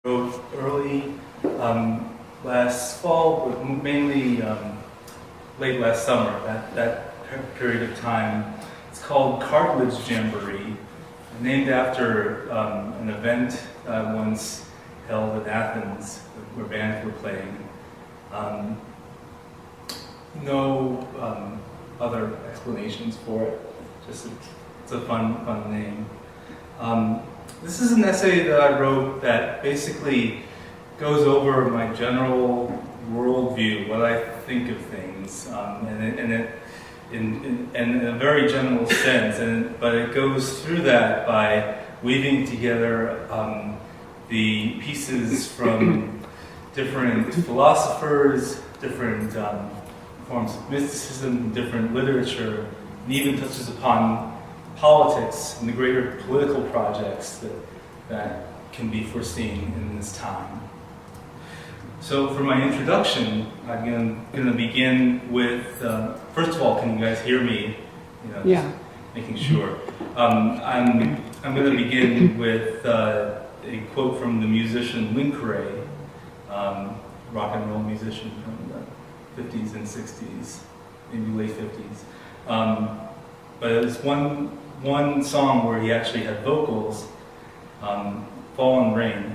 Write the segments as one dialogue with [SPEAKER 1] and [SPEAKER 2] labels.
[SPEAKER 1] wrote early last fall, but mainly late last summer, that period of time. It's called Cartilage Jamboree, named after an event once held in Athens where bands were playing. No other explanations for it, just it's a fun name. This is an essay that I wrote that basically goes over my general worldview, what I think of things, in a very general sense. But it goes through that by weaving together the pieces from different philosophers, different forms of mysticism, different literature, and even touches upon politics and the greater political projects that can be foreseen in this time. So for my introduction, I'm going to begin with, first of all, can you guys hear me?
[SPEAKER 2] Yeah.
[SPEAKER 1] Making sure. I'm going to begin with a quote from the musician Link Ray, rock and roll musician from the 50s and 60s, maybe late 50s. But it was one song where he actually had vocals, Fallen Rain.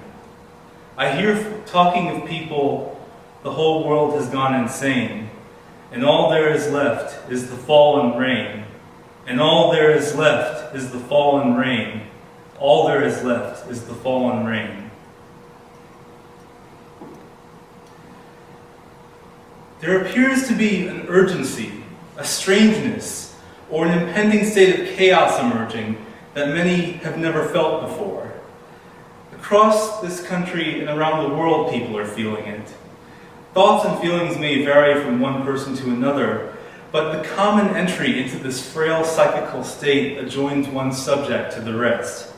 [SPEAKER 1] I hear talking of people, the whole world has gone insane, and all there is left is the fallen rain. And all there is left is the fallen rain. All there is left is the fallen rain. There appears to be an urgency, a strangeness, or an impending state of chaos emerging that many have never felt before. Across this country and around the world, people are feeling it. Thoughts and feelings may vary from one person to another, but the common entry into this frail psychical state adjoins one subject to the rest.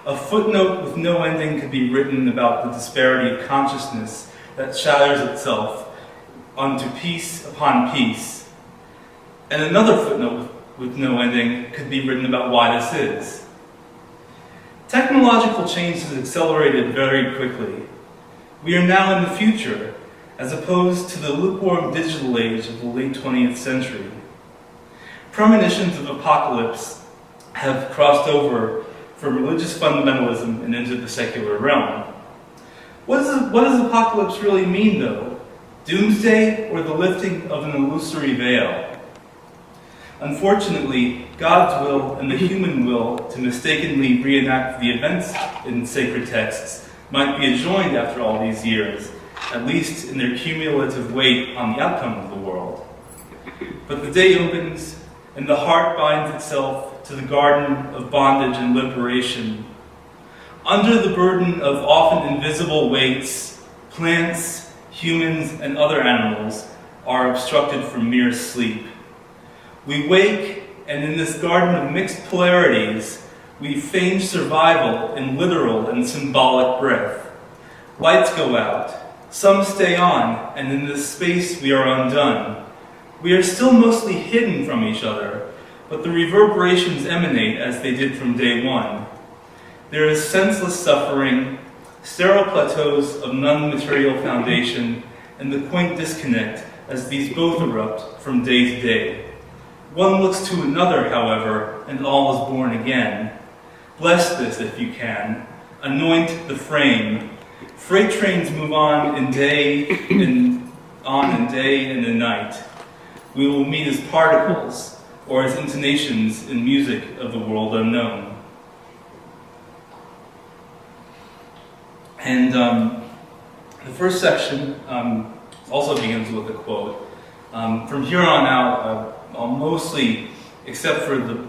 [SPEAKER 1] A footnote with no ending could be written about the disparity of consciousness that shatters itself onto piece upon piece. And another footnote with no ending could be written about why this is. Technological change has accelerated very quickly. We are now in the future, as opposed to the lukewarm digital age of the late 20th century. Premonitions of apocalypse have crossed over from religious fundamentalism and into the secular realm. What does apocalypse really mean, though? Doomsday or the lifting of an illusory veil? Unfortunately, God's will and the human will to mistakenly reenact the events in sacred texts might be adjoined after all these years, at least in their cumulative weight on the outcome of the world. But the day opens, and the heart binds itself to the garden of bondage and liberation. Under the burden of often invisible weights, plants, humans, and other animals are obstructed from mere sleep. We wake, and in this garden of mixed polarities, we feign survival in literal and symbolic breath. Lights go out, some stay on, and in this space we are undone. We are still mostly hidden from each other, but the reverberations emanate as they did from day one. There is senseless suffering, sterile plateaus of non-material foundation, and the quaint disconnect as these both erupt from day to day. One looks to another, however, and all is born again. Bless this if you can. Anoint the frame. Freight trains move on in day and in night. We will meet as particles, or as intonations in music of the world unknown. And the first section also begins with a quote. From here on out, I'll mostly, except for the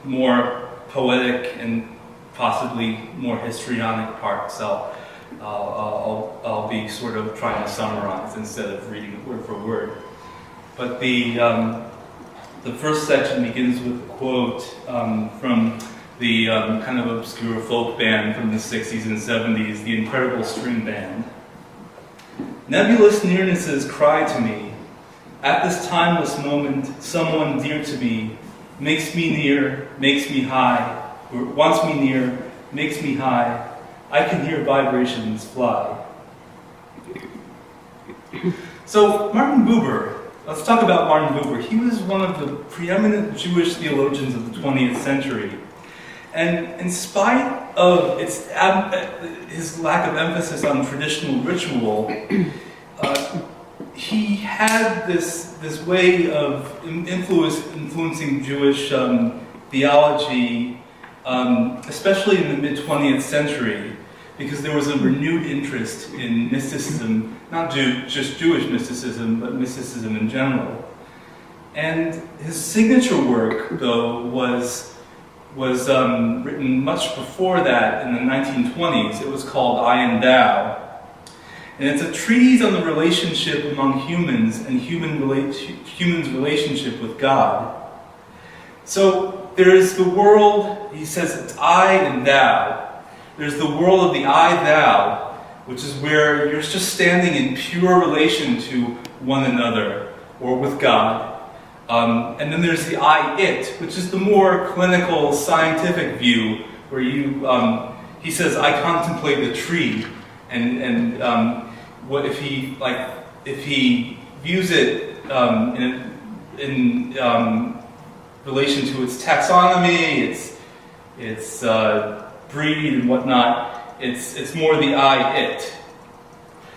[SPEAKER 1] more poetic and possibly more histrionic parts, I'll be sort of trying to summarize instead of reading it word for word. But the first section begins with a quote from the kind of obscure folk band from the 60s and 70s, the Incredible String Band. Nebulous nearnesses cry to me. At this timeless moment, someone dear to me makes me near, makes me high, or wants me near, makes me high, I can hear vibrations fly. So Martin Buber, let's talk about Martin Buber. He was one of the preeminent Jewish theologians of the 20th century. And in spite of his lack of emphasis on traditional ritual, he had this way of influencing Jewish theology, especially in the mid-20th century, because there was a renewed interest in mysticism, not just Jewish mysticism, but mysticism in general. And his signature work, though, was written much before that, in the 1920s. It was called I and Thou. And it's a treatise on the relationship among humans and humans' relationship with God. So there's the world, he says it's I and Thou. There's the world of the I-Thou, which is where you're just standing in pure relation to one another or with God. And then there's the I-It, which is the more clinical, scientific view, where he says, I contemplate the tree, and what if he views it in relation to its taxonomy, its breed and whatnot, it's more the I-It.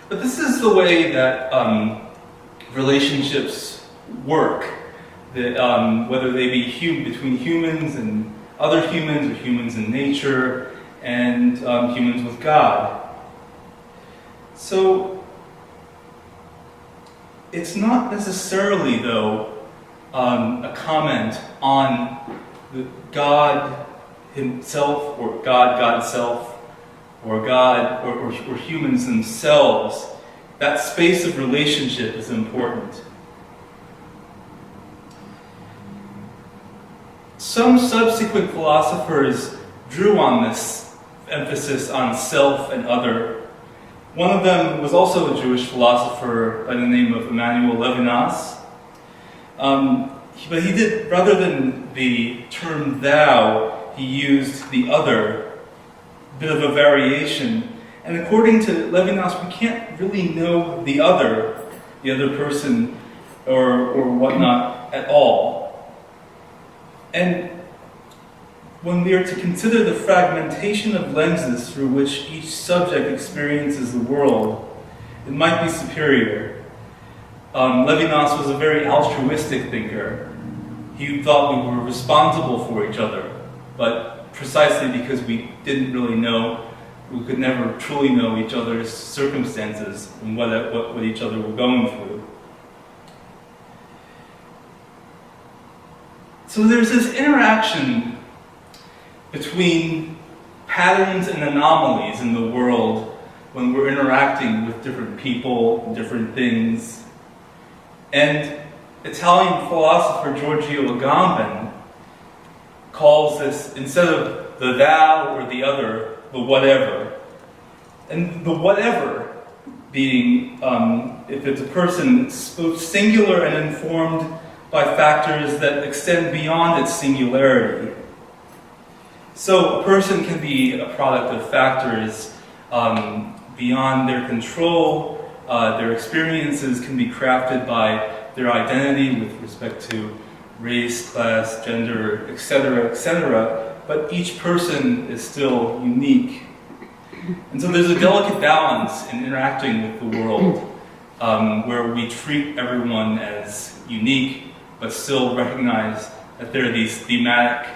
[SPEAKER 1] But this is the way that relationships work. That, whether they be between humans and other humans, or humans in nature, and humans with God. So, it's not necessarily, though, a comment on God himself, or God's self, or God, or humans themselves. That space of relationship is important. Some subsequent philosophers drew on this emphasis on self and other. One of them was also a Jewish philosopher by the name of Emmanuel Levinas. But he did, rather than the term thou, he used the other, a bit of a variation. And according to Levinas, we can't really know the other person or whatnot at all. And when we are to consider the fragmentation of lenses through which each subject experiences the world, it might be superior. Levinas was a very altruistic thinker. He thought we were responsible for each other, but precisely because we didn't really know, we could never truly know each other's circumstances and what each other were going through. So there's this interaction between patterns and anomalies in the world when we're interacting with different people and different things. And Italian philosopher Giorgio Agamben calls this, instead of the thou or the other, the whatever. And the whatever being, if it's a person, it's both singular and informed by factors that extend beyond its singularity. So a person can be a product of factors beyond their control. Their experiences can be crafted by their identity with respect to race, class, gender, etc., but each person is still unique. And so there's a delicate balance in interacting with the world, where we treat everyone as unique, but still recognize that there are these thematic,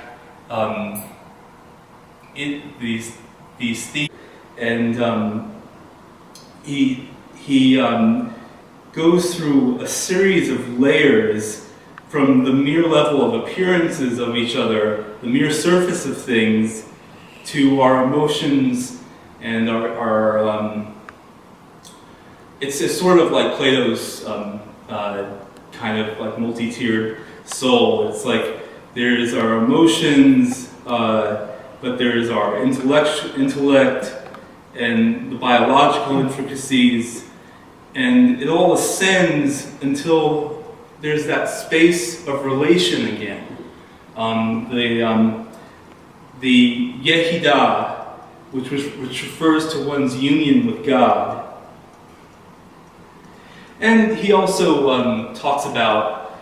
[SPEAKER 1] these themes. And he goes through a series of layers from the mere level of appearances of each other, the mere surface of things, to our emotions and our it's sort of like Plato's kind of like multi-tiered soul. It's like there's our emotions, but there's our intellect and the biological intricacies, and it all ascends until there's that space of relation again. The Yehidah, which refers to one's union with God. And he also talks about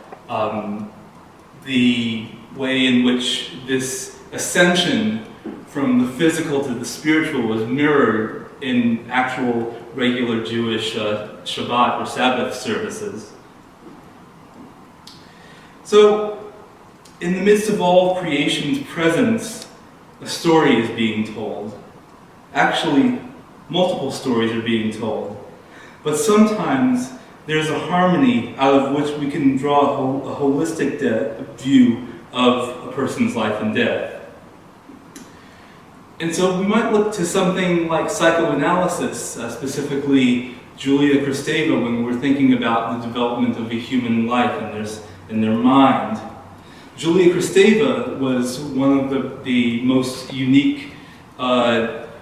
[SPEAKER 1] the way in which this ascension from the physical to the spiritual was mirrored in actual regular Jewish Shabbat or Sabbath services. So, in the midst of all creation's presence, a story is being told. Actually, multiple stories are being told. But sometimes there's a harmony out of which we can draw a holistic view of a person's life and death. And so we might look to something like psychoanalysis, specifically Julia Kristeva, when we're thinking about the development of a human life and their mind. Julia Kristeva was one of the most unique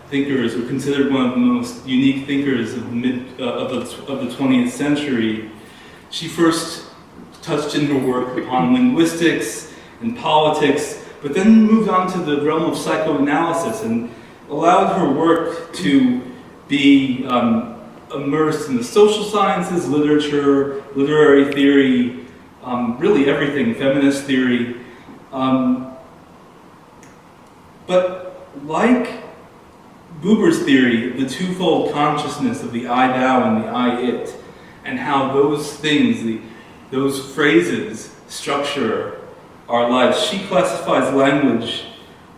[SPEAKER 1] thinkers, or considered one of the most unique thinkers of the 20th century. She first touched in her work upon linguistics and politics, but then moved on to the realm of psychoanalysis and allowed her work to be immersed in the social sciences, literature, literary theory, really everything, feminist theory. But like Buber's theory, the twofold consciousness of the I-thou and the I-it, and how those things, those phrases, structure our lives. She classifies language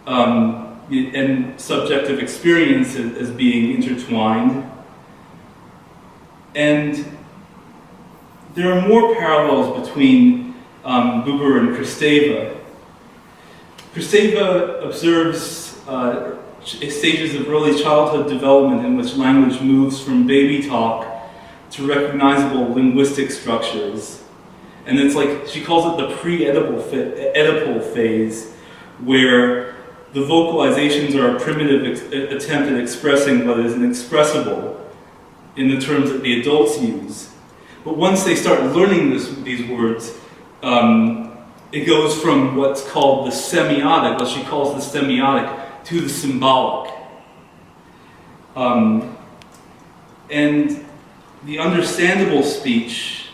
[SPEAKER 1] and subjective experience as being intertwined. And there are more parallels between Buber and Kristeva. Kristeva observes stages of early childhood development in which language moves from baby talk to recognizable linguistic structures. And it's like, she calls it the pre-Oedipal phase, where the vocalizations are a primitive attempt at expressing what is inexpressible in the terms that the adults use. But once they start learning these words, it goes from what's called the semiotic, what she calls the semiotic, to the symbolic. And the understandable speech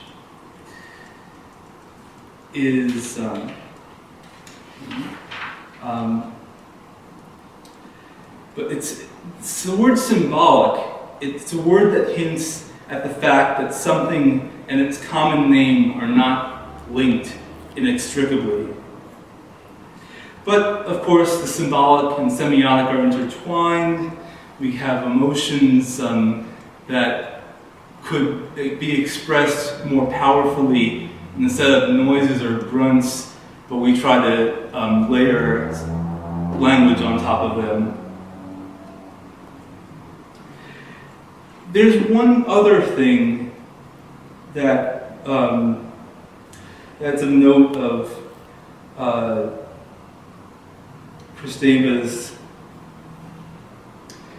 [SPEAKER 1] is but it's the word symbolic. It's a word that hints at the fact that something and its common name are not linked inextricably. But of course, the symbolic and semiotic are intertwined. We have emotions that could be expressed more powerfully instead of noises or grunts, but we try to layer language on top of them. There's one other thing that that's a note of Kristeva's,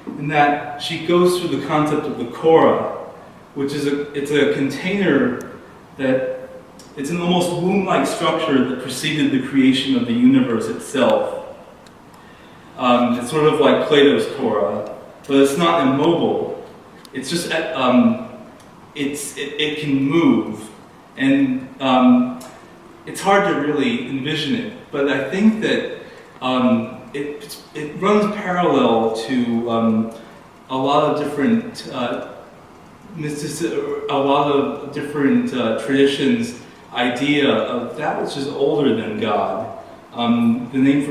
[SPEAKER 1] in that she goes through the concept of the Korah, which is it's a container that it's an almost womb-like structure that preceded the creation of the universe itself. It's sort of like Plato's Korah, but it's not immobile. It's just it can move, and it's hard to really envision it. But I think that it runs parallel to a lot of different traditions. Idea of that which is older than God. The name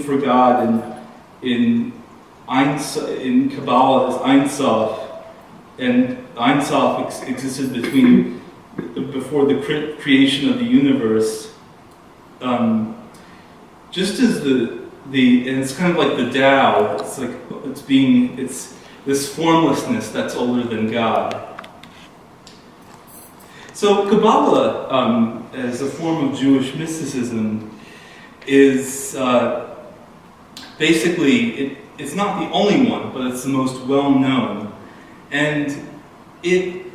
[SPEAKER 1] for God in Kabbalah is Ein Sof, and Ein Sof existed before the creation of the universe. Just as and it's kind of like the Tao. It's like it's this formlessness that's older than God. So Kabbalah, as a form of Jewish mysticism, is basically, it's not the only one, but it's the most well-known. And it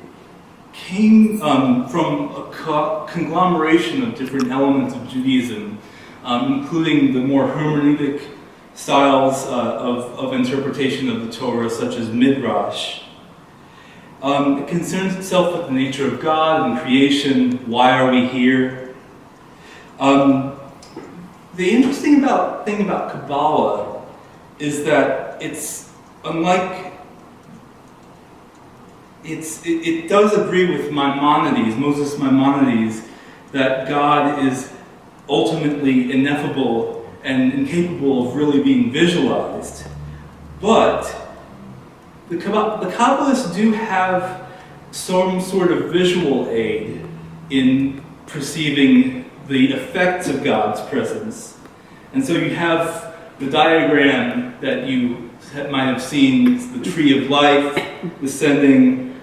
[SPEAKER 1] came from a conglomeration of different elements of Judaism, including the more hermeneutic styles of interpretation of the Torah, such as Midrash. It concerns itself with the nature of God and creation. Why are we here? The interesting thing about Kabbalah is that it's unlike, it does agree with Maimonides, Moses Maimonides, that God is ultimately ineffable and incapable of really being visualized. But the Kabbalists do have some sort of visual aid in perceiving the effects of God's presence. And so you have the diagram that you might have seen. It's the tree of life descending.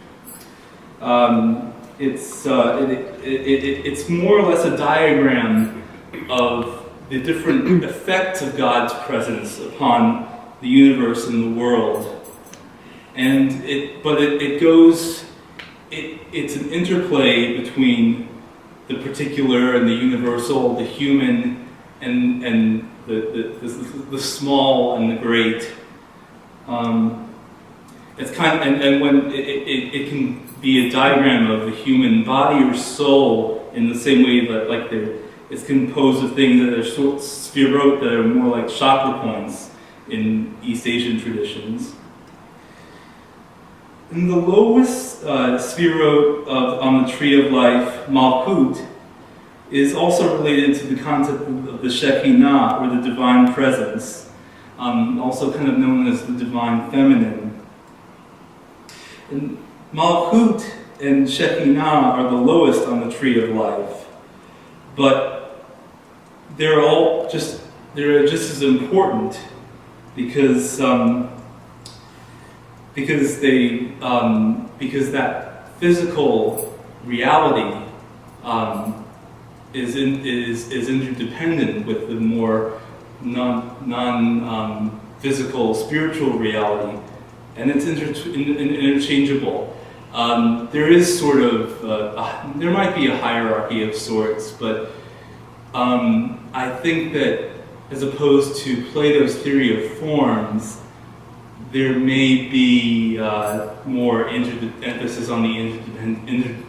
[SPEAKER 1] It's more or less a diagram of the different effects of God's presence upon the universe and the world. And it's an interplay between the particular and the universal, the human and the small and the great. It's kind of, and when it can be a diagram of the human body or soul in the same way that it's composed of things that are spherot, that are more like chakra points in East Asian traditions. And the lowest spherot on the tree of life, Malkut, is also related to the concept of the Shekinah, or the divine presence, also kind of known as the divine feminine. And Malkut and Shekinah are the lowest on the tree of life, but they're just as important because that physical reality is interdependent with the more non-physical spiritual reality, and it's interchangeable. There is sort of there might be a hierarchy of sorts, but I think that as opposed to Plato's theory of forms, there may be more emphasis on the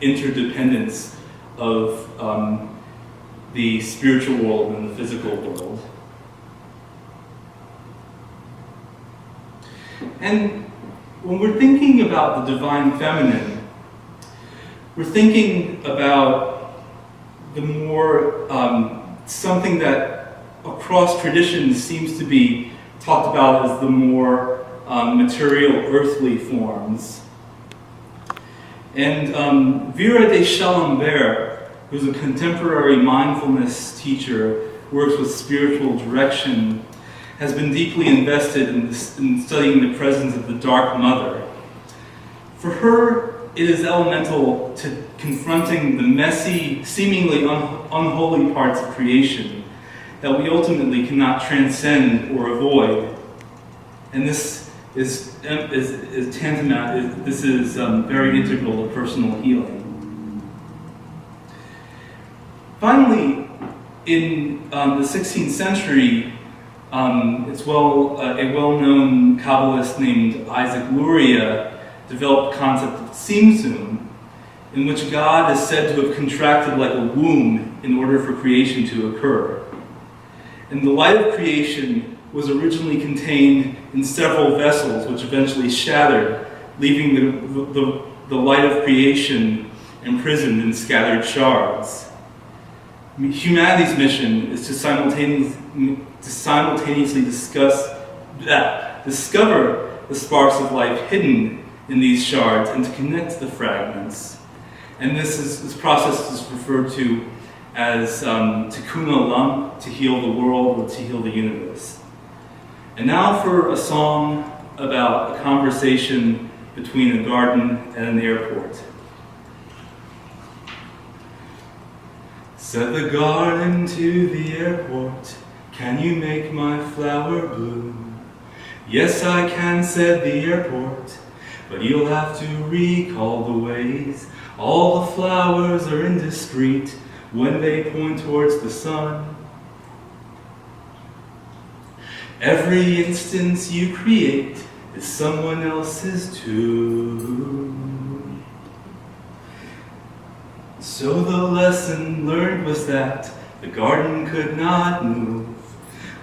[SPEAKER 1] interdependence of the spiritual world and the physical world. And when we're thinking about the divine feminine, we're thinking about the more something that across traditions seems to be talked about as the more material, earthly forms. And Vera de Chalembert, who's a contemporary mindfulness teacher, works with spiritual direction, has been deeply invested in studying the presence of the Dark Mother. For her, it is elemental to confronting the messy, seemingly unholy parts of creation that we ultimately cannot transcend or avoid. And this is tantamount, this is very integral to personal healing. Finally, in the 16th century, a well-known Kabbalist named Isaac Luria developed the concept of Tzimtzum, in which God is said to have contracted like a womb in order for creation to occur. And the light of creation was originally contained in several vessels, which eventually shattered, leaving the light of creation imprisoned in scattered shards. Humanity's mission is to simultaneously discover the sparks of life hidden in these shards and to connect the fragments. And this process is referred to as tikkun olam, to heal the world or to heal the universe. And now for a song about a conversation between a garden and an airport. Said the garden to the airport, "Can you make my flower bloom?" "Yes, I can," said the airport, "but you'll have to recall the ways. All the flowers are indiscreet when they point towards the sun. Every instance you create is someone else's too. So the lesson learned was that the garden could not move,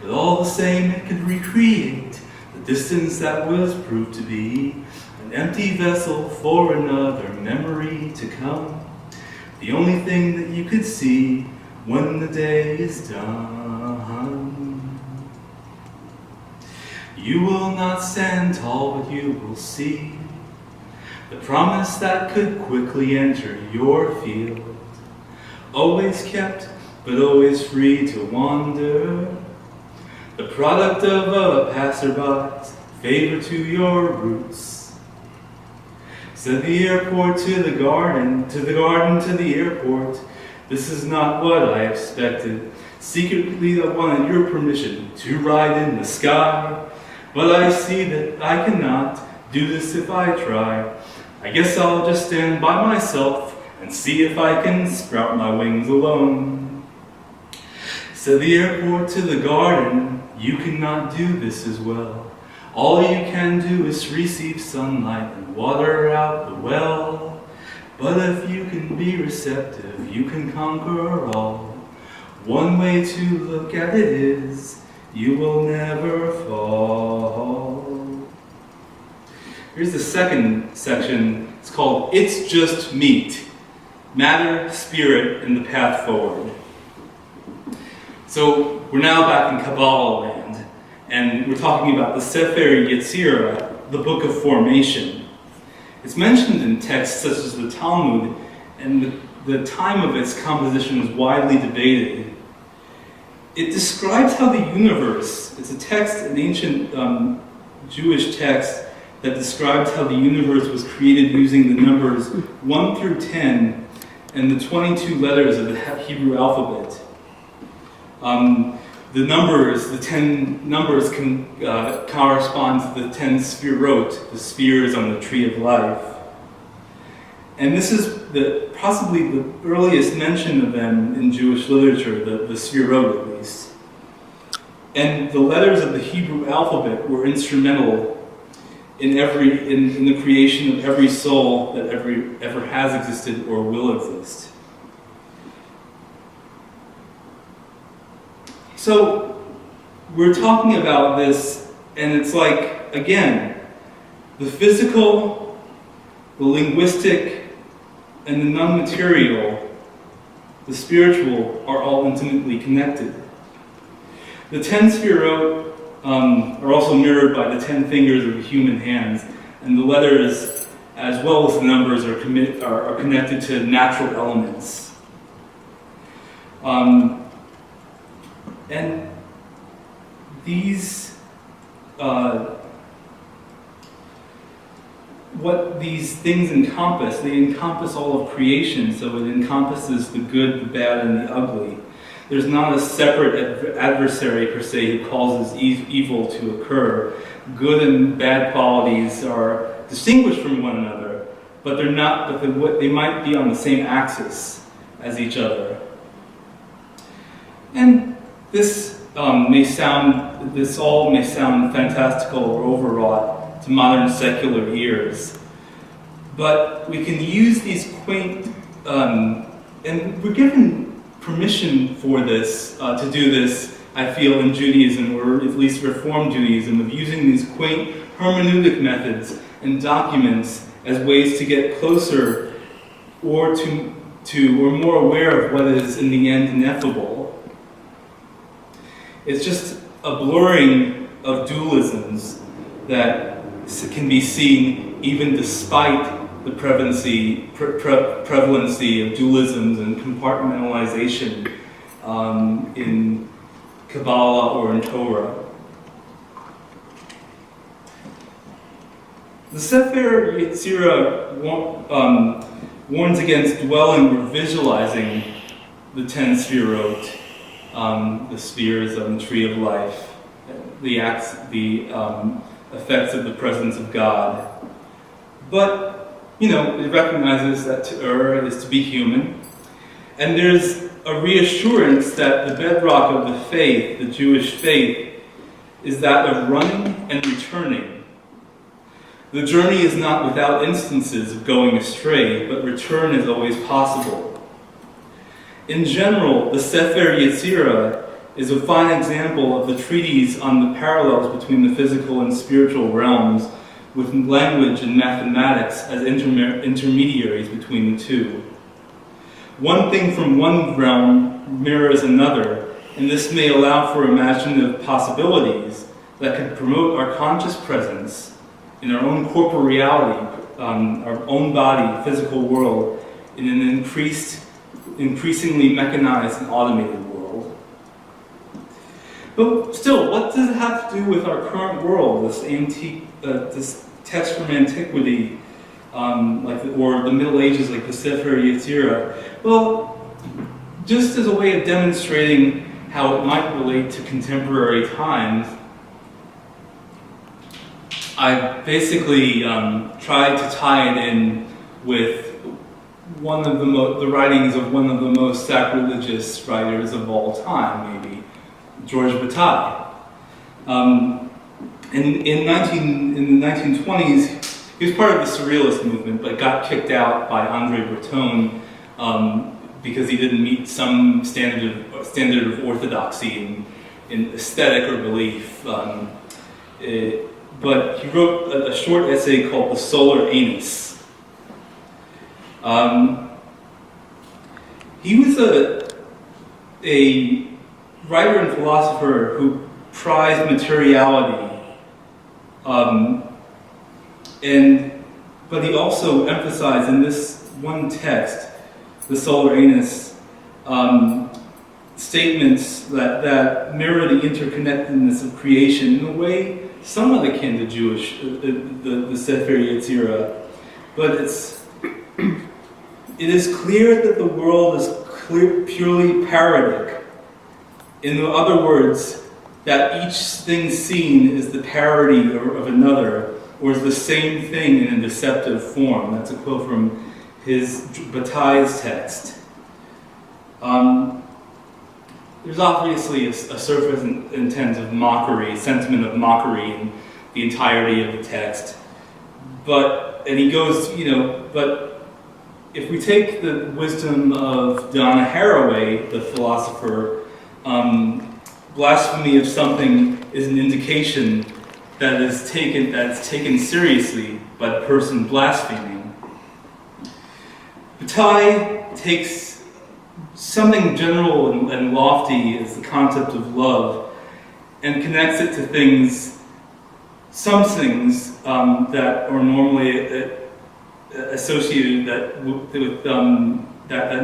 [SPEAKER 1] but all the same it could recreate the distance that was proved to be an empty vessel for another memory to come. The only thing that you could see when the day is done. You will not stand tall, but you will see the promise that could quickly enter your field. Always kept, but always free to wander. The product of a passerby's favor to your roots. Said the airport to the garden, to the garden to the airport. This is not what I expected. Secretly I wanted your permission to ride in the sky. But I see that I cannot do this if I try. I guess I'll just stand by myself and see if I can sprout my wings alone. Said the airport to the garden, you cannot do this as well. All you can do is receive sunlight and water out the well. But if you can be receptive, you can conquer all. One way to look at it is, you will never fall. Here's the second section. It's called It's Just Meat. Matter, Spirit, and the Path Forward. So we're now back in Kabbalah land, and we're talking about the Sefer Yetzirah, the Book of Formation. It's mentioned in texts such as the Talmud, and the time of its composition is widely debated. It describes how the universe, it's a text, an ancient Jewish text, that describes how the universe was created using the numbers 1 through 10 and the 22 letters of the Hebrew alphabet. The 10 numbers can correspond to the 10 sphirot, the spheres on the tree of life. And this is possibly the earliest mention of them in Jewish literature, the sphirot at least. And the letters of the Hebrew alphabet were instrumental in the creation of every soul that ever has existed or will exist. So we're talking about this, and it's like, again, the physical, the linguistic, and the non-material, the spiritual, are all intimately connected. The 10 sphirot are also mirrored by the 10 fingers of the human hands, and the letters, as well as the numbers, are connected to natural elements. And these, what these things encompass, they encompass all of creation, so it encompasses the good, the bad, and the ugly. There's not a separate adversary, per se, who causes evil to occur. Good and bad qualities are distinguished from one another, but they're not. But they might be on the same axis as each other. And this all may sound fantastical or overwrought to modern secular ears, but we can use these quaint, and we're given permission for this, to do this, I feel, in Judaism, or at least Reform Judaism, of using these quaint hermeneutic methods and documents as ways to get closer or or more aware of what is in the end ineffable. It's just a blurring of dualisms that can be seen even despite the prevalency of dualisms and compartmentalization in Kabbalah or in Torah. The Sefer Yetzirah warns against dwelling or visualizing the 10 sphirot, the spheres on the tree of life, the effects of the presence of God. But it recognizes that to err is to be human. And there's a reassurance that the bedrock of the faith, the Jewish faith, is that of running and returning. The journey is not without instances of going astray, but return is always possible. In general, the Sefer Yetzirah is a fine example of the treatise on the parallels between the physical and spiritual realms, with language and mathematics as intermediaries between the two. One thing from one realm mirrors another, and this may allow for imaginative possibilities that could promote our conscious presence in our own corporeality, our own body, physical world, in an increasingly mechanized and automated world. But still, what does it have to do with our current world, this text from antiquity, or the Middle Ages, like the Sefer Yetzirah? Well, just as a way of demonstrating how it might relate to contemporary times, I basically tried to tie it in with one of the writings of one of the most sacrilegious writers of all time, maybe, George Bataille. In the 1920s, he was part of the Surrealist movement, but got kicked out by Andre Breton because he didn't meet some standard of orthodoxy in aesthetic or belief. But he wrote a short essay called The Solar Anus. He was a writer and philosopher who prized materiality, but he also emphasized in this one text, The Solar Anus, statements that mirror the interconnectedness of creation in a way somewhat akin to Jewish, the Sefer Yetzirah, but it is clear that the world is purely parodic. In other words, that each thing seen is the parody of another, or is the same thing in a deceptive form. That's a quote from Bataille's text. There's obviously a surface intent of mockery, sentiment of mockery in the entirety of the text. And he goes, but if we take the wisdom of Donna Haraway, the philosopher, blasphemy of something is an indication that it's taken seriously by the person blaspheming. Bataille takes something general and lofty as the concept of love and connects it to some things that are normally associated that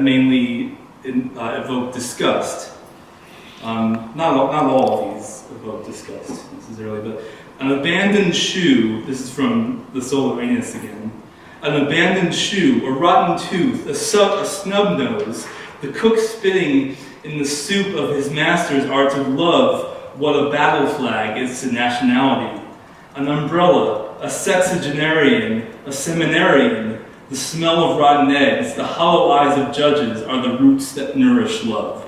[SPEAKER 1] mainly evoke disgust. Not all of these evoke disgust necessarily, but an abandoned shoe. This is from the Solar Anus again. An abandoned shoe, a rotten tooth, a snub nose, the cook spitting in the soup of his masters are to love what a battle flag is to nationality. An umbrella, a sexagenarian, a seminarian, the smell of rotten eggs, the hollow eyes of judges are the roots that nourish love.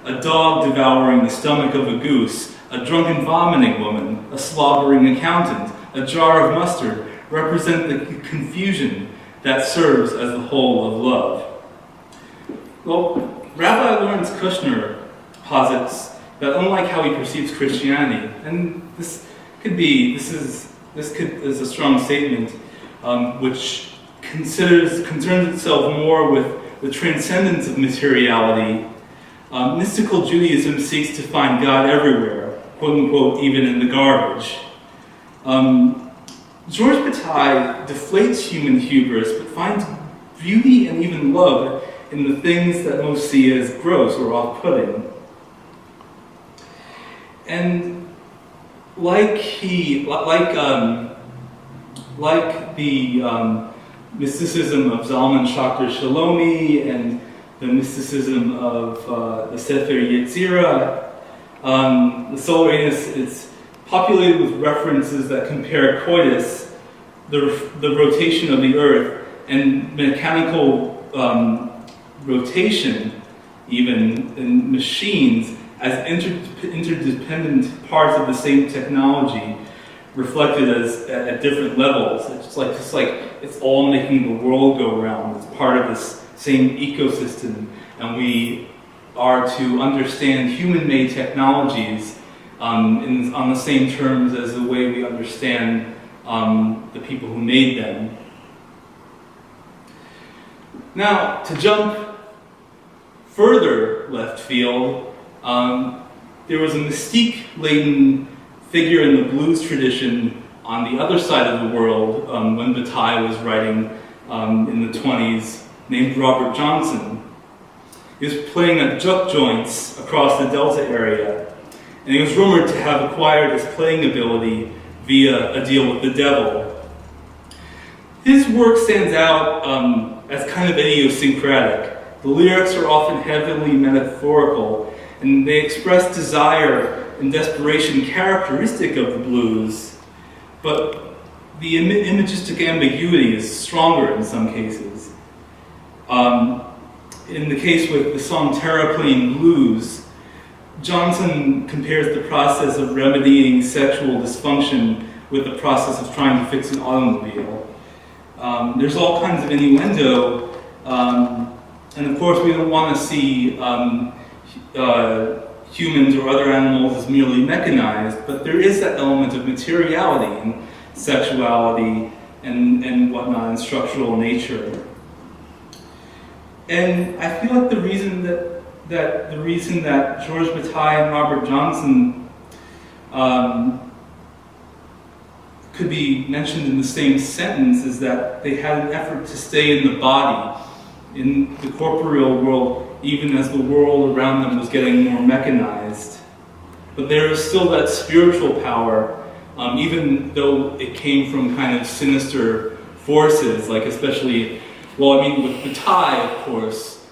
[SPEAKER 1] A dog devouring the stomach of a goose, a drunken vomiting woman, a slobbering accountant, a jar of mustard represent the confusion that serves as the whole of love. Well, Rabbi Lawrence Kushner posits that unlike how he perceives Christianity, and this is a strong statement, which concerns itself more with the transcendence of materiality. Mystical Judaism seeks to find God everywhere, quote unquote, even in the garbage. George Bataille deflates human hubris, but finds beauty and even love in the things that most see as gross or off-putting. And like the mysticism of Zalman Schachter Shalomi and the mysticism of the Sefer Yetzirah, the Solar Anus is populated with references that compare coitus, the rotation of the earth, and mechanical rotation, even in machines, as interdependent parts of the same technology reflected as at different levels. It's like it's all making the world go round. It's part of this same ecosystem, and we are to understand human-made technologies on the same terms as the way we understand the people who made them. Now, to jump further left field, there was a mystique-laden figure in the blues tradition on the other side of the world when Bataille was writing in the 20s, named Garrett Johnson. He was playing at juke joints across the Delta area, and he was rumored to have acquired his playing ability via a deal with the devil. His work stands out as kind of idiosyncratic. The lyrics are often heavily metaphorical, and they express desire and desperation characteristic of the blues, but the imagistic ambiguity is stronger in some cases. In the case with the song Terraplane Blues, Johnson compares the process of remedying sexual dysfunction with the process of trying to fix an automobile. There's all kinds of innuendo, and of course we don't want to see humans or other animals as merely mechanized, but there is that element of materiality and sexuality and whatnot, and structural nature. And I feel like the reason that Georges Bataille and Garrett Johnson could be mentioned in the same sentence is that they had an effort to stay in the body, in the corporeal world, even as the world around them was getting more mechanized. But there is still that spiritual power, even though it came from kind of sinister forces, like especially, well, I mean, with Bataille, of course,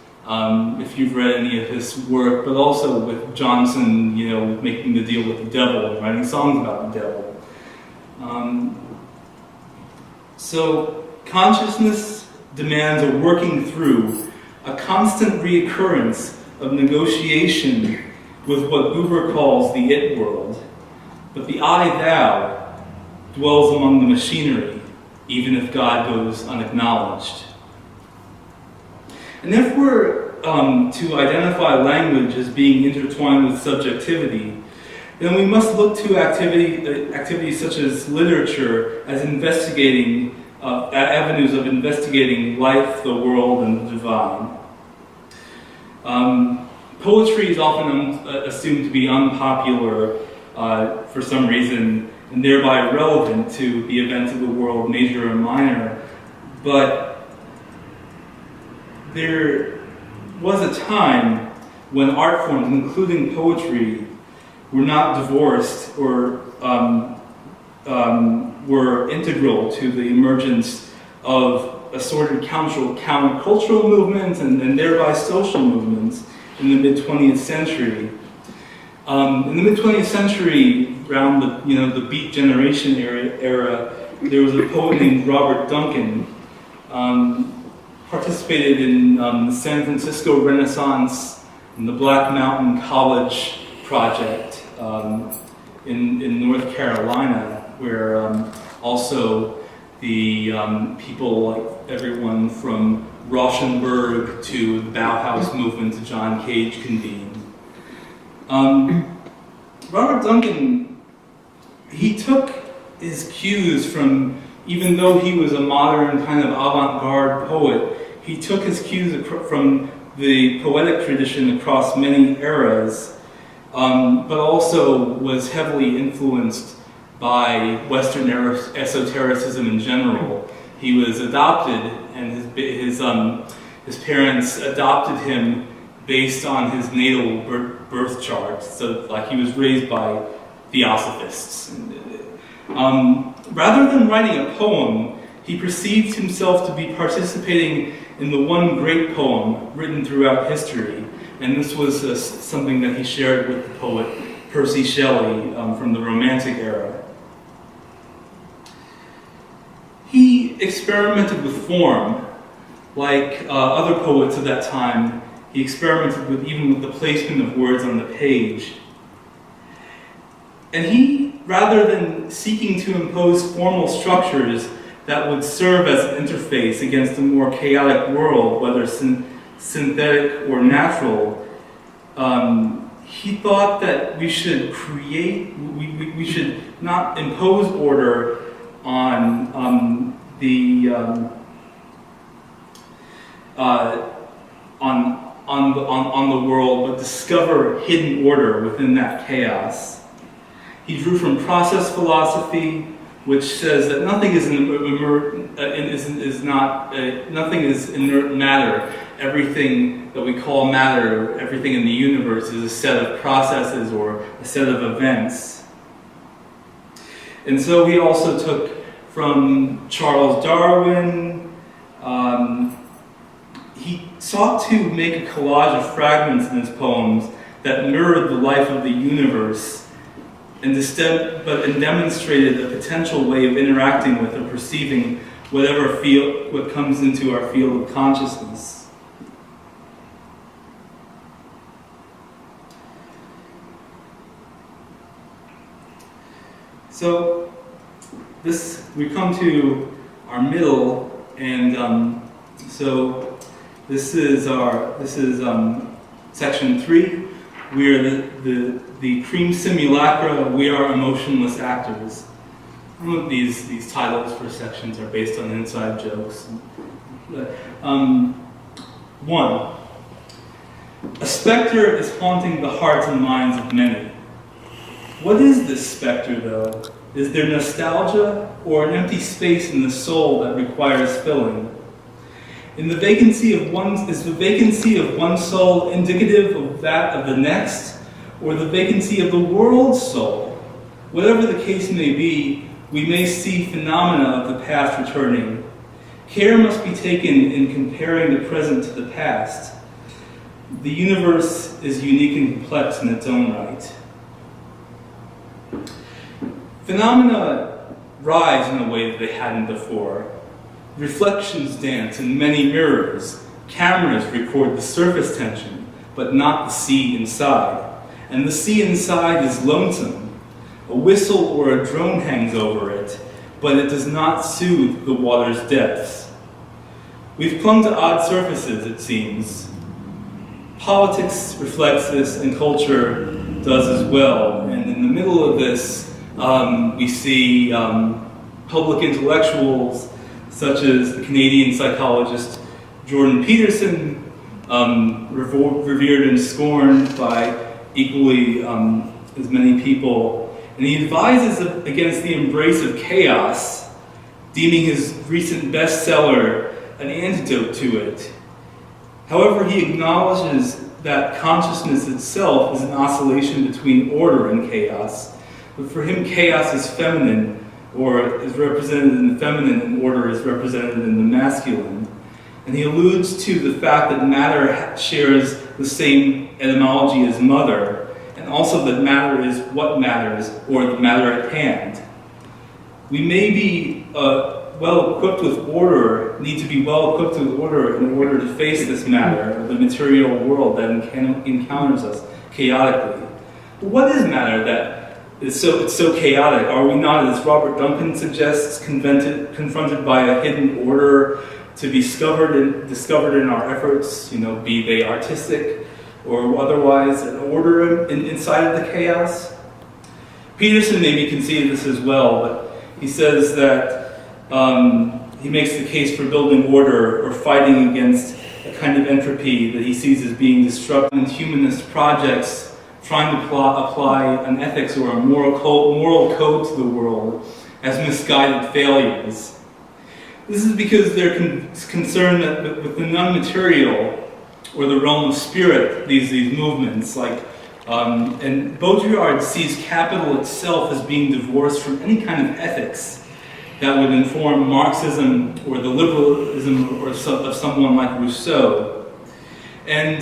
[SPEAKER 1] if you've read any of his work, but also with Johnson, you know, making the deal with the devil and writing songs about the devil. So consciousness demands a working through, a constant reoccurrence of negotiation with what Buber calls the it world. But the I-thou dwells among the machinery, even if God goes unacknowledged. And if we're to identify language as being intertwined with subjectivity, then we must look to activities such as literature as investigating avenues of investigating life, the world, and the divine. Poetry is often assumed to be unpopular for some reason, and thereby irrelevant to the events of the world, major or minor. But there was a time when art forms, including poetry, were not divorced or were integral to the emergence of assorted countercultural movements and thereby social movements in the mid-20th century. In the mid-20th century, around the Beat Generation era, there was a poet named Robert Duncan, participated in the San Francisco Renaissance and the Black Mountain College project in North Carolina, where also the people like everyone from Rauschenberg to the Bauhaus movement to John Cage convened. Robert Duncan, he took his cues from, even though he was a modern kind of avant-garde poet, he took his cues from the poetic tradition across many eras, but also was heavily influenced by Western esotericism in general. He was adopted, and his parents adopted him based on his natal birth chart. So, like, he was raised by theosophists. Rather than writing a poem, he perceived himself to be participating in the one great poem written throughout history, and this was something that he shared with the poet Percy Shelley from the Romantic era. He experimented with form. Like other poets of that time, He experimented even with the placement of words on the page. And he, rather than seeking to impose formal structures that would serve as an interface against a more chaotic world, whether synthetic or natural, he thought that we should we should not impose order on the world, but discover hidden order within that chaos. He drew from process philosophy, which says that nothing is nothing is inert matter. Everything that we call matter, everything in the universe, is a set of processes or a set of events. And so he also took from Charles Darwin. He sought to make a collage of fragments in his poems that mirrored the life of the universe, and demonstrated a potential way of interacting with or perceiving what comes into our field of consciousness. So we come to our middle, and so this is section 3. We are the cream simulacra. We are emotionless actors. Some of these titles for sections are based on inside jokes. 1. A specter is haunting the hearts and minds of many. What is this specter, though? Is there nostalgia or an empty space in the soul that requires filling? Is the vacancy of one soul indicative of that of the next, or the vacancy of the world's soul? Whatever the case may be, we may see phenomena of the past returning. Care must be taken in comparing the present to the past. The universe is unique and complex in its own right. Phenomena rise in a way that they hadn't before. Reflections dance in many mirrors. Cameras record the surface tension, but not the sea inside. And the sea inside is lonesome. A whistle or a drone hangs over it, but it does not soothe the water's depths. We've clung to odd surfaces, it seems. Politics reflects this, and culture does as well. And in the middle of this, we see public intellectuals such as the Canadian psychologist Jordan Peterson, revered and scorned by equally as many people. And he advises against the embrace of chaos, deeming his recent bestseller an antidote to it. However, he acknowledges that consciousness itself is an oscillation between order and chaos. But for him, chaos is feminine, or is represented in the feminine, and order is represented in the masculine. And he alludes to the fact that matter shares the same etymology as mother, and also that matter is what matters, or the matter at hand. We may be well-equipped with order, need to be well-equipped with order in order to face this matter, the material world that encounters us chaotically. But what is matter that it's so chaotic? Are we not, as Robert Duncan suggests, confronted by a hidden order to be discovered in our efforts, be they artistic or otherwise, an order inside of the chaos? Peterson maybe conceded this as well, but he says that he makes the case for building order or fighting against a kind of entropy that he sees as being destructive in humanist projects, trying to apply an ethics or a moral code to the world as misguided failures. This is because they're concerned that with the non-material or the realm of spirit, these movements, and Baudrillard sees capital itself as being divorced from any kind of ethics that would inform Marxism or the liberalism of someone like Rousseau. And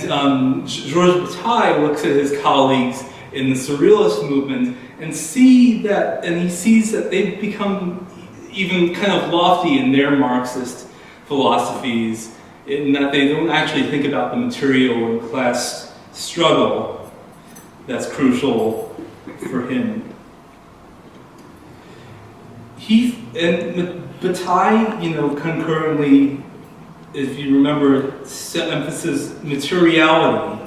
[SPEAKER 1] Georges Bataille looks at his colleagues in the Surrealist movement and he sees that they've become even kind of lofty in their Marxist philosophies, in that they don't actually think about the material and class struggle that's crucial for him. Bataille, concurrently, if you remember, emphasizes materiality,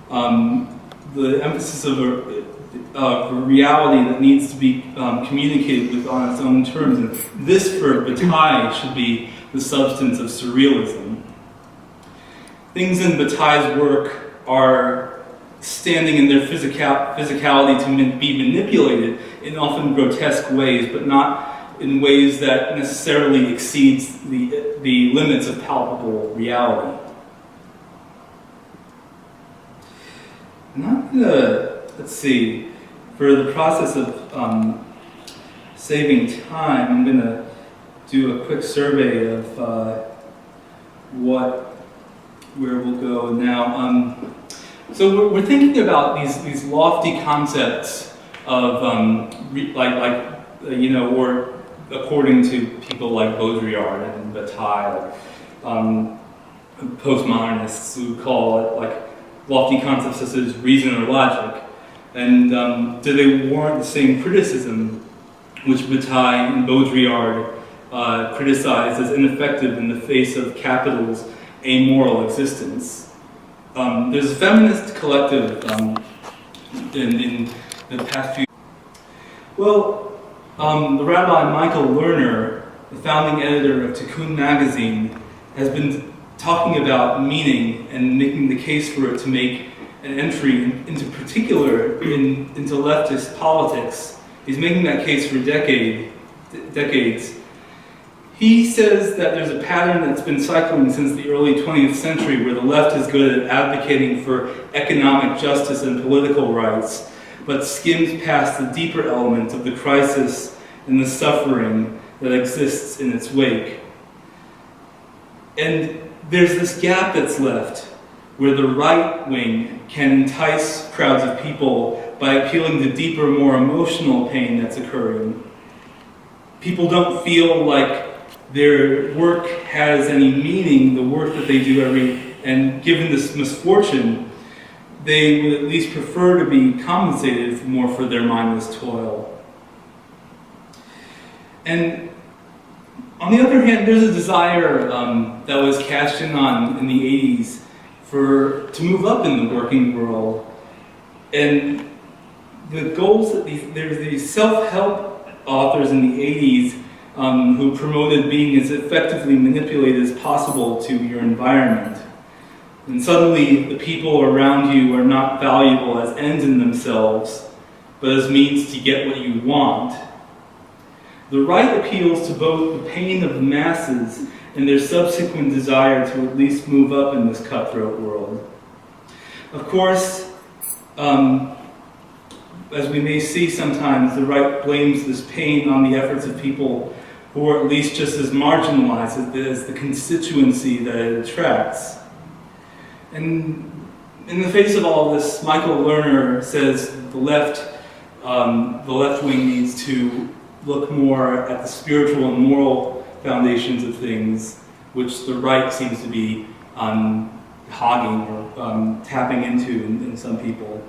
[SPEAKER 1] the emphasis of a reality that needs to be communicated with on its own terms. And this, for Bataille, should be the substance of surrealism. Things in Bataille's work are standing in their physicality to be manipulated in often grotesque ways, but not in ways that necessarily exceeds the limits of palpable reality. And I'm going to, let's see, for the process of saving time, I'm going to do a quick survey of where we'll go now. So we're thinking about these lofty concepts of or according to people like Baudrillard and Bataille, postmodernists who call it like lofty concepts such as reason or logic. And do they warrant the same criticism which Bataille and Baudrillard criticized as ineffective in the face of capital's amoral existence? There's a feminist collective in the past few. Well, the Rabbi Michael Lerner, the founding editor of Tikkun magazine, has been talking about meaning and making the case for it to make an entry into leftist politics. He's making that case for decades. He says that there's a pattern that's been cycling since the early 20th century where the left is good at advocating for economic justice and political rights, but skims past the deeper elements of the crisis and the suffering that exists in its wake. And there's this gap that's left where the right wing can entice crowds of people by appealing to deeper, more emotional pain that's occurring. People don't feel like their work has any meaning, the work that they do and given this misfortune, they would at least prefer to be compensated more for their mindless toil. And on the other hand, there's a desire that was cashed in on in the 80s to move up in the working world. And the goals that there's these self-help authors in the 80s who promoted being as effectively manipulated as possible to your environment. And suddenly, the people around you are not valuable as ends in themselves, but as means to get what you want. The right appeals to both the pain of the masses and their subsequent desire to at least move up in this cutthroat world. Of course, as we may see sometimes, the right blames this pain on the efforts of people who are at least just as marginalized as the constituency that it attracts. And in the face of all this, Michael Lerner says the left wing needs to look more at the spiritual and moral foundations of things, which the right seems to be hogging or tapping into in some people.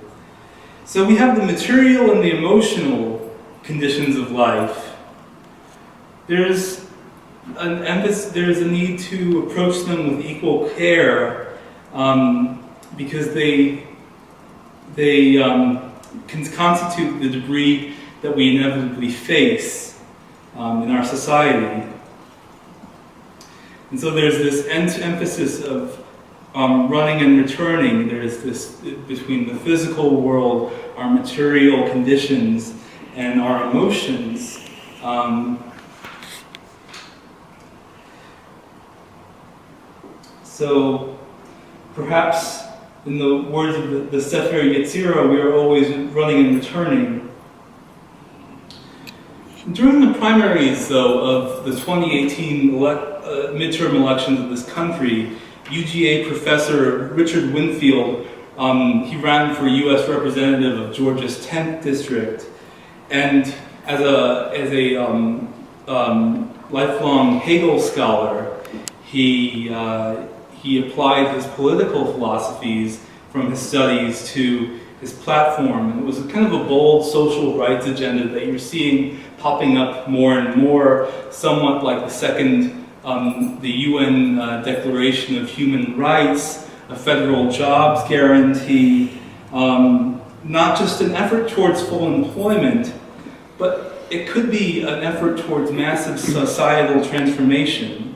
[SPEAKER 1] So we have the material and the emotional conditions of life. There's a need to approach them with equal care because they can constitute the debris that we inevitably face in our society. And so there's this emphasis of running and returning. There's this between the physical world, our material conditions, and our emotions. So perhaps in the words of the Sefer Yetzirah, we are always running and returning. During the primaries, though, of the 2018 midterm elections of this country, UGA professor Richard Winfield, he ran for U.S. representative of Georgia's 10th district, and as a lifelong Hegel scholar, he applied his political philosophies from his studies to his platform. And it was kind of a bold social rights agenda that you're seeing popping up more and more, somewhat like the UN Declaration of Human Rights, a federal jobs guarantee, not just an effort towards full employment, but it could be an effort towards massive societal transformation.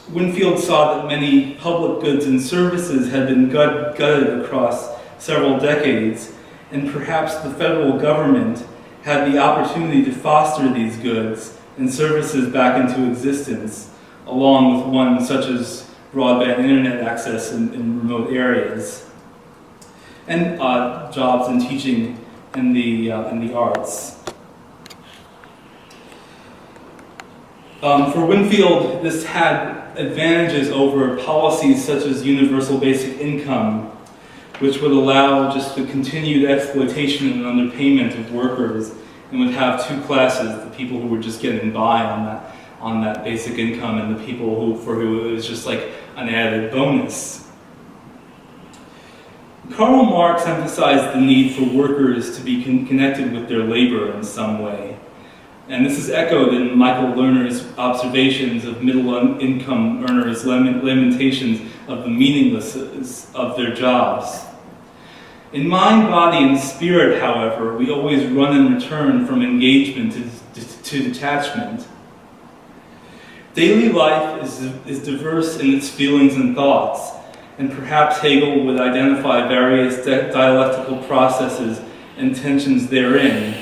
[SPEAKER 1] Winfield saw that many public goods and services had been gutted across several decades, and perhaps the federal government had the opportunity to foster these goods and services back into existence, along with one such as broadband internet access in remote areas, and jobs in teaching and the arts. For Winfield, this had advantages over policies such as universal basic income, which would allow just the continued exploitation and underpayment of workers, and would have two classes: the people who were just getting by on that basic income, and the people for who it was just like an added bonus. Karl Marx emphasized the need for workers to be connected with their labor in some way. And this is echoed in Michael Lerner's observations of middle-income earners' lamentations of the meaninglessness of their jobs. In mind, body, and spirit, however, we always run and return from engagement to detachment. Daily life is diverse in its feelings and thoughts, and perhaps Hegel would identify various dialectical processes and tensions therein.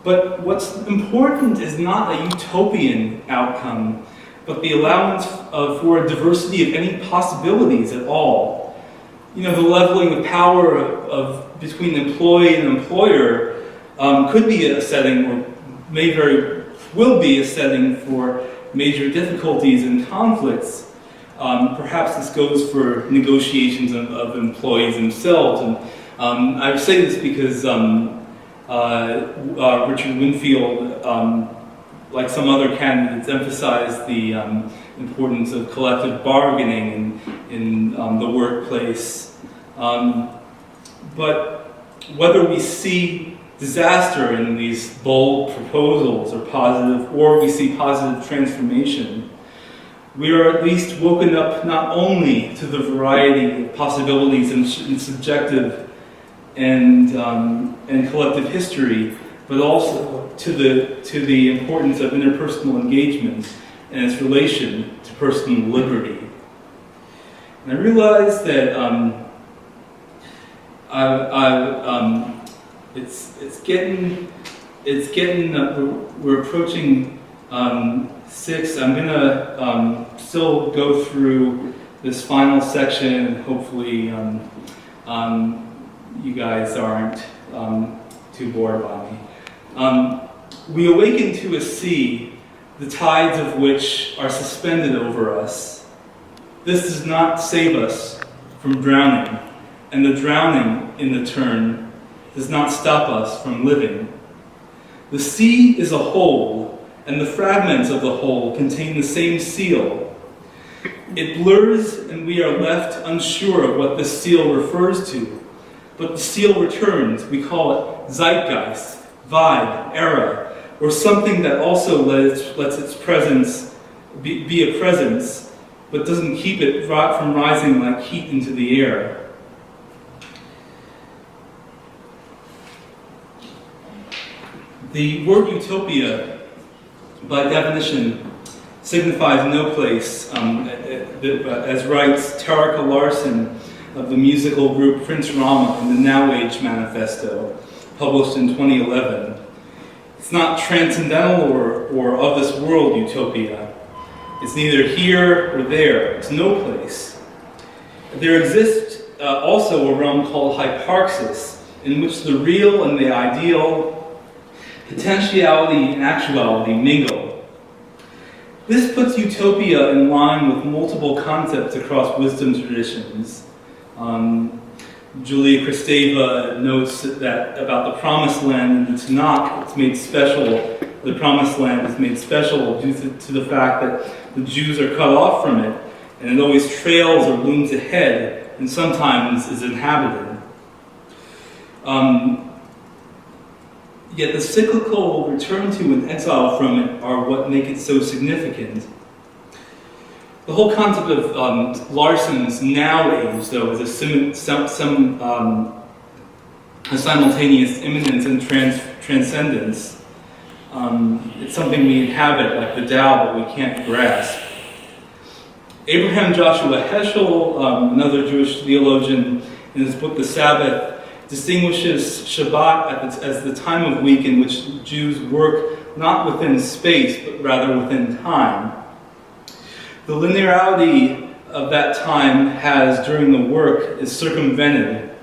[SPEAKER 1] But what's important is not a utopian outcome, but the allowance for a diversity of any possibilities at all. You know, the leveling of power between employee and employer could be a setting, or will be a setting for major difficulties and conflicts. Perhaps this goes for negotiations of employees themselves. And I say this because Richard Winfield, like some other candidates, emphasized the importance of collective bargaining in the workplace. But whether we see disaster in these bold proposals or we see positive transformation, we are at least woken up not only to the variety of possibilities in subjective and collective history, but also to the importance of interpersonal engagement and its relation to personal liberty. And I realize that we're approaching 6. I'm gonna still go through this final section, and hopefully you guys aren't too bored by me. We awaken to a sea, the tides of which are suspended over us. This does not save us from drowning, and the drowning, in the turn, does not stop us from living. The sea is a whole, and the fragments of the whole contain the same seal. It blurs, and we are left unsure of what this seal refers to. But the seal returns. We call it zeitgeist, vibe, era, or something that also lets its presence be a presence, but doesn't keep it from rising like heat into the air. The word utopia, by definition, signifies no place, as writes Tarek Larson of the musical group Prince Rama in the Now Age Manifesto, published in 2011. It's not transcendental or of this world utopia. It's neither here or there. It's no place. There exists also a realm called hyparxis, in which the real and the ideal, potentiality and actuality mingle. This puts utopia in line with multiple concepts across wisdom traditions. Julia Kristeva notes that about the Promised Land in the Tanakh, it's made special the Promised Land is made special due to the fact that the Jews are cut off from it, and it always trails or looms ahead, and sometimes is inhabited. Yet the cyclical return to and exile from it are what make it so significant. The whole concept of Larson's now age, though, is a simultaneous immanence and transcendence. It's something we inhabit like the Tao, but we can't grasp. Abraham Joshua Heschel, another Jewish theologian, in his book The Sabbath, distinguishes Shabbat as the time of week in which Jews work not within space, but rather within time. The linearity of that time has, during the work, is circumvented.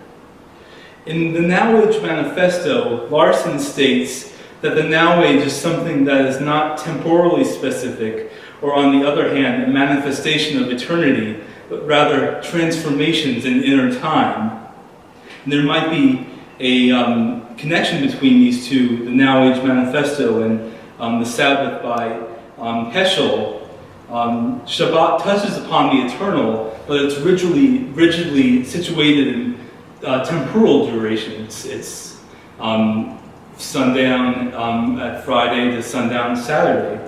[SPEAKER 1] In the Now Age Manifesto, Larson states that the Now Age is something that is not temporally specific, or on the other hand, a manifestation of eternity, but rather transformations in inner time. And there might be a connection between these two, the Now Age Manifesto and the Sabbath by Heschel. Shabbat touches upon the eternal, but it's rigidly situated in temporal duration. It's sundown at Friday to sundown Saturday.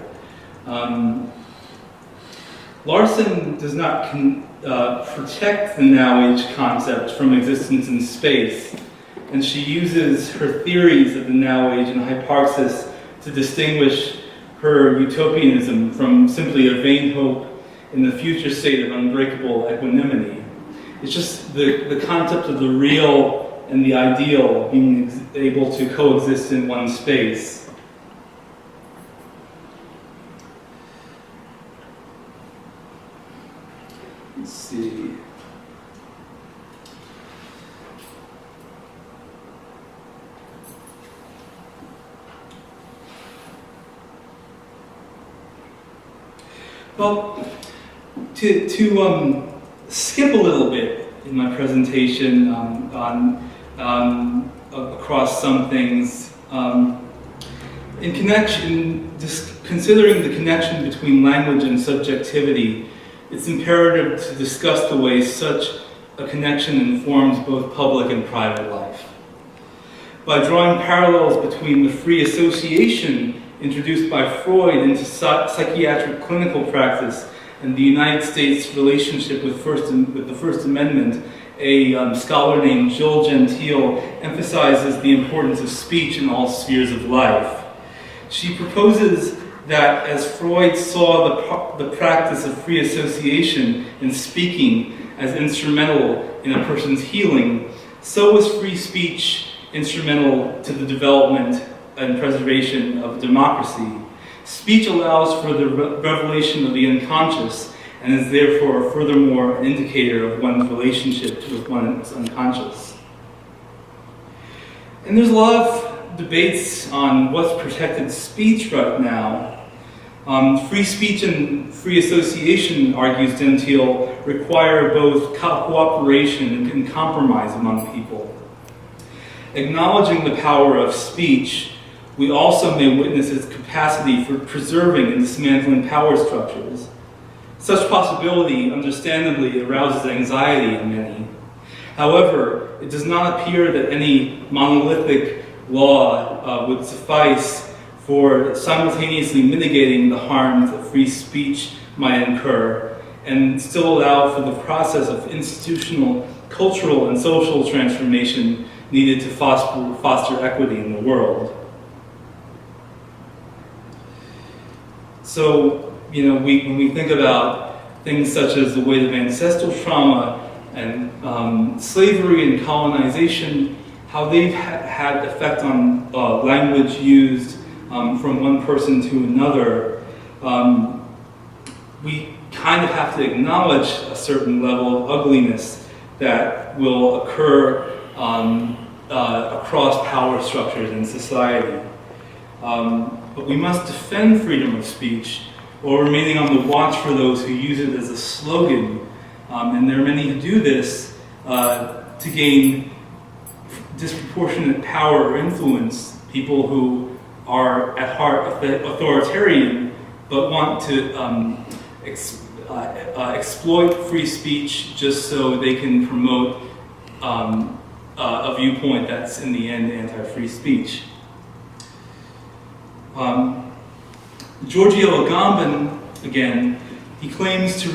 [SPEAKER 1] Larson does not protect the Now Age concept from existence in space, and she uses her theories of the Now Age and hyparxis to distinguish her utopianism from simply a vain hope in the future state of unbreakable equanimity. It's just the concept of the real and the ideal being able to coexist in one space. Let's see. Well, to skip a little bit in my presentation across some things, considering the connection between language and subjectivity, it's imperative to discuss the way such a connection informs both public and private life. By drawing parallels between the free association introduced by Freud into psychiatric clinical practice and the United States relationship with the First Amendment, a scholar named Joel Gentile emphasizes the importance of speech in all spheres of life. She proposes that as Freud saw the practice of free association and speaking as instrumental in a person's healing, so was free speech instrumental to the development and preservation of democracy. Speech allows for the revelation of the unconscious and is therefore furthermore an indicator of one's relationship with one's unconscious. And there's a lot of debates on what's protected speech right now. Free speech and free association, argues Gentile, require both cooperation and compromise among people. Acknowledging the power of speech, we also may witness its capacity for preserving and dismantling power structures. Such possibility, understandably, arouses anxiety in many. However, it does not appear that any monolithic law would suffice for simultaneously mitigating the harms that free speech might incur and still allow for the process of institutional, cultural, and social transformation needed to foster equity in the world. So, when we think about things such as the weight of ancestral trauma and slavery and colonization, how they've had effect on language used from one person to another, we kind of have to acknowledge a certain level of ugliness that will occur across power structures in society. But we must defend freedom of speech while remaining on the watch for those who use it as a slogan. And there are many who do this to gain disproportionate power or influence, people who are at heart authoritarian, but want to exploit free speech just so they can promote a viewpoint that's in the end anti-free speech. Giorgio Agamben, again, he claims to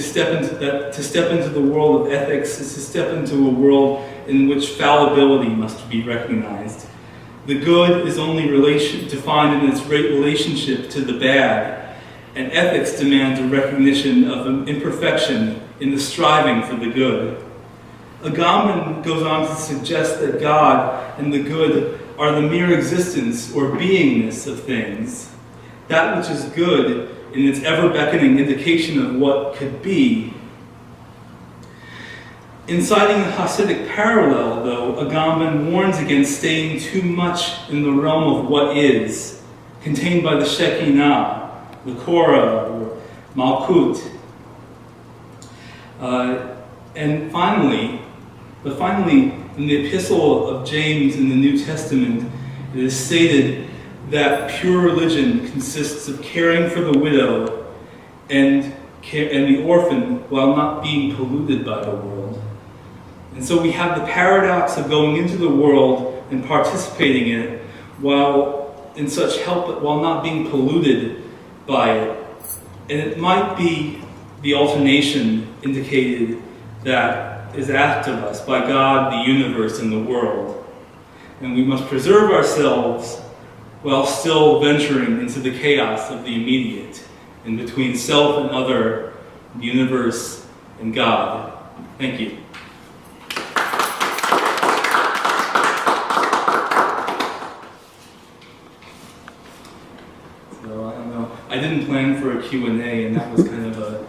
[SPEAKER 1] step into the world of ethics is to step into a world in which fallibility must be recognized. The good is only defined in its relationship to the bad, and ethics demands a recognition of imperfection in the striving for the good. Agamben goes on to suggest that God and the good are the mere existence or beingness of things. That which is good in its ever-beckoning indication of what could be. In citing the Hasidic parallel, though, Agamben warns against staying too much in the realm of what is, contained by the Shekinah, the Korah, or Malkut. And finally, in the Epistle of James in the New Testament, it is stated that pure religion consists of caring for the widow and the orphan while not being polluted by the world. And so we have the paradox of going into the world and participating in it while not being polluted by it. And it might be the alternation indicated that is asked of us by God, the universe, and the world. And we must preserve ourselves while still venturing into the chaos of the immediate, in between self and other, the universe, and God. Thank you. So, I don't know. I didn't plan for a Q&A, and that was kind of a